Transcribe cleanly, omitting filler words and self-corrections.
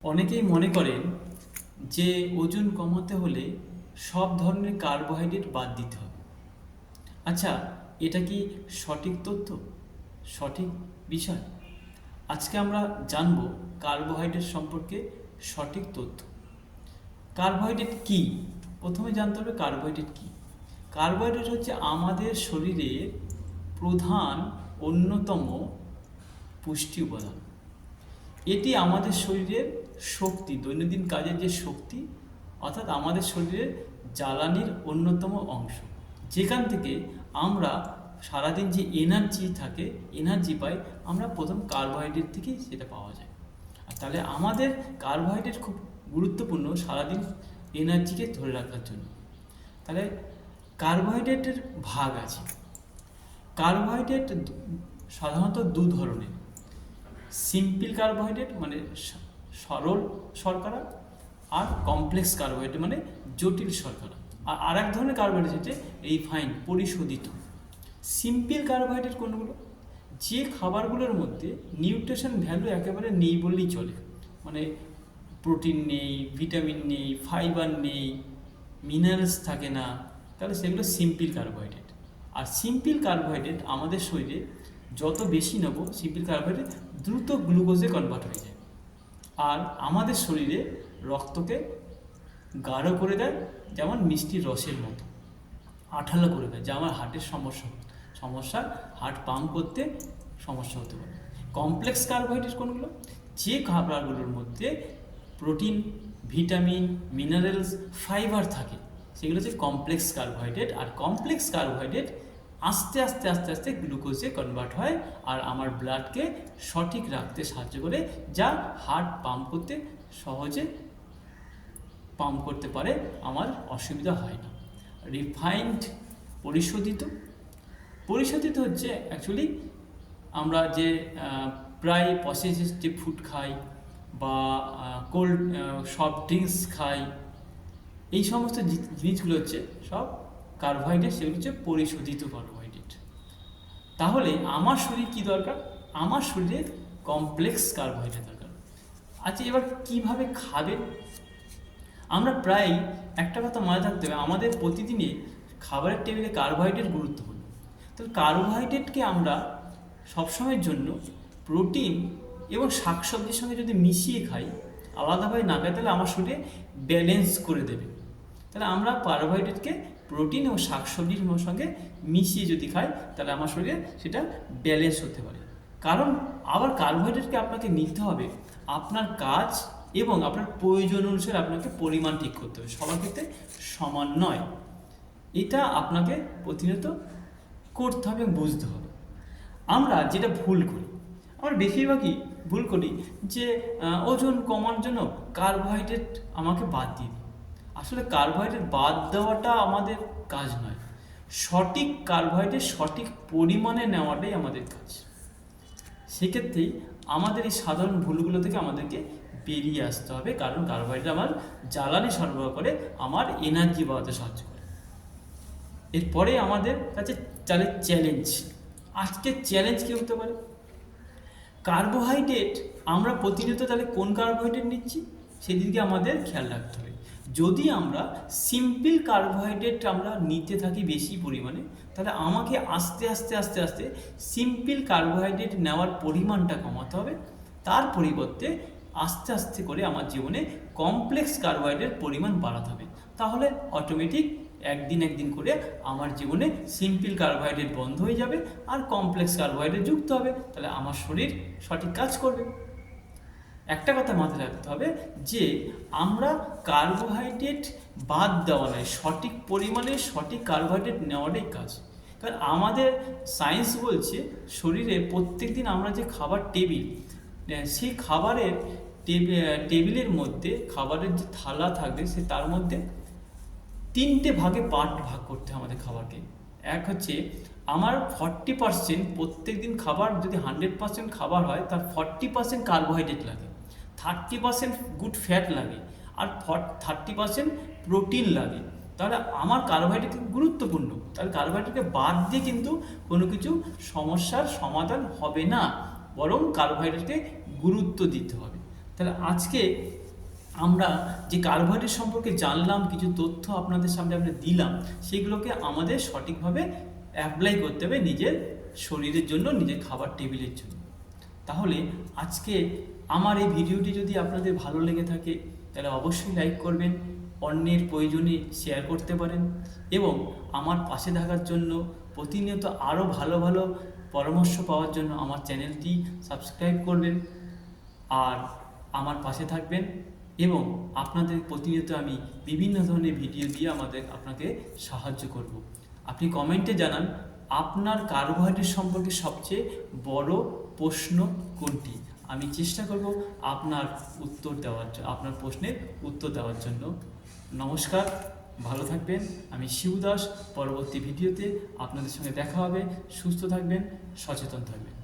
অনেকেই মনে করেন যে ওজন কমাতে হলে সব ধরনের কার্বোহাইড্রেট বাদ দিতে হবে। আচ্ছা, এটা কি সঠিক তথ্য, সঠিক বিষয়? আজকে আমরা জানব কার্বোহাইড্রেট সম্পর্কে সঠিক তথ্য। কার্বোহাইড্রেট কি? প্রথমে জানতে হবে কার্বোহাইড্রেট কি। কার্বোহাইড্রেট হচ্ছে আমাদের শরীরের প্রধান অন্যতম পুষ্টি উপাদান। এটি আমাদের শরীরের শক্তি, দৈনন্দিন কাজের যে শক্তি, অর্থাৎ আমাদের শরীরের জ্বালানির অন্যতম অংশ, যেখান থেকে আমরা সারাদিন যে এনার্জি পাই, আমরা প্রথম কার্বোহাইড্রেট থেকেই সেটা পাওয়া যায়। আর তাহলে আমাদের কার্বোহাইড্রেট খুব গুরুত্বপূর্ণ সারাদিন এনার্জিকে ধরে রাখার জন্য। তাহলে কার্বোহাইড্রেটের ভাগ আছে। কার্বোহাইড্রেট সাধারণত দু ধরনের: সিম্পল কার্বোহাইড্রেট মানে সরল শর্করা, আর কমপ্লেক্স কার্বোহাইড্রেট মানে জটিল শর্করা। আর আরেক ধরনের কার্বোহাইড্রেট হচ্ছে রিফাইন্ড, পরিশোধিত। সিম্পল কার্বোহাইড্রেট কোনগুলো? যে খাবারগুলোর মধ্যে নিউট্রিশন ভ্যালু একেবারে নেই বললেই চলে, মানে প্রোটিন নেই, ভিটামিন নেই, ফাইবার নেই, মিনারেলস থাকে না, তাহলে সেগুলো সিম্পল কার্বোহাইড্রেট। আর সিম্পল কার্বোহাইড্রেট আমাদের শরীরে যত বেশি নেব, সিম্পল কার্বোহাইড্রেট দ্রুত গ্লুকোজে কনভার্ট হয়ে যায়, আর আমাদের শরীরে রক্তকে গাঢ় করে দেয়, যেমন মিষ্টির রসের মতো আঠালো করে দেয়, যা আমার হার্টের সমস্যা হার্ট পাম্প করতে সমস্যা হতে পারে। কমপ্লেক্স কার্বোহাইড্রেট কোনগুলো? যে খাবারগুলোর মধ্যে প্রোটিন, ভিটামিন, মিনারেলস, ফাইবার থাকে, সেগুলো হচ্ছে কমপ্লেক্স কার্বোহাইড্রেট। আর কমপ্লেক্স কার্বোহাইড্রেট আস্তে আস্তে আস্তে আস্তে গ্লুকোজে কনভার্ট হয় আর আমার ব্লাডকে সঠিক রাখতে সাহায্য করে, যা হার্ট পাম্প করতে সহজে পাম্প করতে পারে, আমার অসুবিধা হয় না। রিফাইন্ড, পরিশোধিত হচ্ছে অ্যাকচুয়ালি আমরা যে প্রায় প্রসেসড যে ফুড খাই বা কোল্ড সফট ড্রিঙ্কস খাই, এই সমস্ত জিনিসগুলো হচ্ছে সব কার্বোহাইড্রেট, সেগুলো হচ্ছে পরিশোধিত কার্বোহাইড্রেট। তাহলে আমার শরীর কি দরকার? আমার শরীরে কমপ্লেক্স কার্বোহাইড্রেট দরকার। আচ্ছা, এবার কিভাবে খাবেন? আমরা প্রায় একটা কথা মনে রাখতে হবে, আমাদের প্রতিদিনে খাবারের টেবিলে কার্বোহাইড্রেট গুরুত্বপূর্ণ। তো কার্বোহাইড্রেটকে আমরা সবসময়ের জন্য প্রোটিন এবং শাকসবজির সঙ্গে যদি মিশিয়ে খাই, আলাদাভাবে না খাই, তাহলে আমার শরীরে ব্যালেন্স করে দেবে। তাহলে আমরা কার্বোহাইড্রেটকে প্রোটিন এবং শাকসবজির সঙ্গে মিশিয়ে যদি খাই, তাহলে আমার শরীরে সেটা ব্যালেন্স হতে পারে। কারণ আবার কার্বোহাইড্রেটকে আপনাকে নিতে হবে আপনার কাজ এবং আপনার প্রয়োজন অনুসারে আপনাকে পরিমাণ ঠিক করতে হবে, সবার ক্ষেত্রে সমান নয়। এটা আপনাকে প্রতিনিয়ত করতে হবে, বুঝতে হবে। আমরা যেটা ভুল করি, আমরা বেশিরভাগই ভুল করি যে ওজন কমানোর জন্য কার্বোহাইড্রেট আমাকে বাদ দিয়ে দিই। আসলে কার্বোহাইড্রেট বাদ দেওয়াটা আমাদের কাজ নয়, সঠিক কার্বোহাইড্রেট সঠিক পরিমাণে নেওয়াটাই আমাদের কাজ। সেক্ষেত্রেই আমাদের এই সাধারণ ভুলগুলো থেকে আমাদেরকে বেরিয়ে আসতে হবে, কারণ কার্বোহাইড্রেট আমার জ্বালানি সরবরাহ করে, আমার এনার্জি বাড়াতে সাহায্য করে। এরপরে আমাদের কাছে চলে চ্যালেঞ্জ। আজকের চ্যালেঞ্জ কী হতে পারে? কার্বোহাইড্রেট আমরা প্রতিনিয়ত তাহলে কোন কার্বোহাইড্রেট নিচ্ছি সেদিকে আমাদের খেয়াল রাখতে হবে। যদি আমরা সিম্পল কার্বোহাইড্রেট আমরা নিতে থাকি বেশি পরিমাণে, তাহলে আমাকে আস্তে আস্তে আস্তে আস্তে সিম্পল কার্বোহাইড্রেট নেওয়ার পরিমাণটা কমাতে হবে। তার পরিবর্তে আস্তে আস্তে করে আমার জীবনে কমপ্লেক্স কার্বোহাইড্রেট পরিমাণ বাড়াতে হবে। তাহলে অটোমেটিক একদিন করে আমার জীবনে সিম্পল কার্বোহাইড্রেট বন্ধ হয়ে যাবে আর কমপ্লেক্স কার্বোহাইড্রেট যুক্ত হবে, তাহলে আমার শরীর সঠিক কাজ করবে। একটা কথা মাথায় রাখতে হবে যে আমরা কার্বোহাইড্রেট বাদ দেওয়া নয়, সঠিক পরিমাণে সঠিক কার্বোহাইড্রেট নেওয়াটাই কাজ। কারণ আমাদের সায়েন্স বলছে শরীরে প্রত্যেক দিন আমরা যে খাবার টেবিল, সেই খাবারের টেবিলের মধ্যে খাবারের যে থালা থাকবে, সে তার মধ্যে 3টে ভাগে ভাগ করতে হয় আমাদের খাবারকে। এক হচ্ছে আমার 40% প্রত্যেক দিন খাবার, যদি 100% খাবার হয় তার 40% কার্বোহাইড্রেট লাগে, 30% গুড ফ্যাট লাগে, আর 30% প্রোটিন লাগে। তাহলে আমার কার্বোহাইড্রেট গুরুত্বপূর্ণ। তাহলে কার্বোহাইড্রেটকে বাদ দিয়ে কিন্তু কোনো কিছু সমস্যার সমাধান হবে না, বরং কার্বোহাইড্রেটকে গুরুত্ব দিতে হবে। তাহলে আজকে আমরা যে কার্বোহাইড্রেট সম্পর্কে জানলাম, কিছু তথ্য আপনাদের সামনে আমরা দিলাম, সেগুলোকে আমাদের সঠিকভাবে অ্যাপ্লাই করতে হবে নিজের শরীরের জন্য, নিজের খাবার টেবিলের জন্য। তাহলে আজকে আমার এই ভিডিওটি যদি আপনাদের ভালো লেগে থাকে তাহলে অবশ্যই লাইক করবেন, অন্যের প্রয়োজনে শেয়ার করতে পারেন এবং আমার পাশে থাকার জন্য, প্রতিনিয়ত আরও ভালো ভালো পরামর্শ পাওয়ার জন্য আমার চ্যানেলটি সাবস্ক্রাইব করবেন আর আমার পাশে থাকবেন। এবং আপনাদের প্রতিনিয়ত আমি বিভিন্ন ধরনের ভিডিও দিয়ে আপনাকে সাহায্য করব। আপনি কমেন্টে জানান আপনার কার্বোহাইড্রেট সম্পর্কে সবচেয়ে বড় প্রশ্ন কোনটি। আমি চেষ্টা করব আপনার প্রশ্নের উত্তর দেওয়ার জন্য। নমস্কার, ভালো থাকবেন। আমি শিবু দাস। পরবর্তী ভিডিওতে আপনাদের সঙ্গে দেখা হবে। সুস্থ থাকবেন, সচেতন থাকবেন।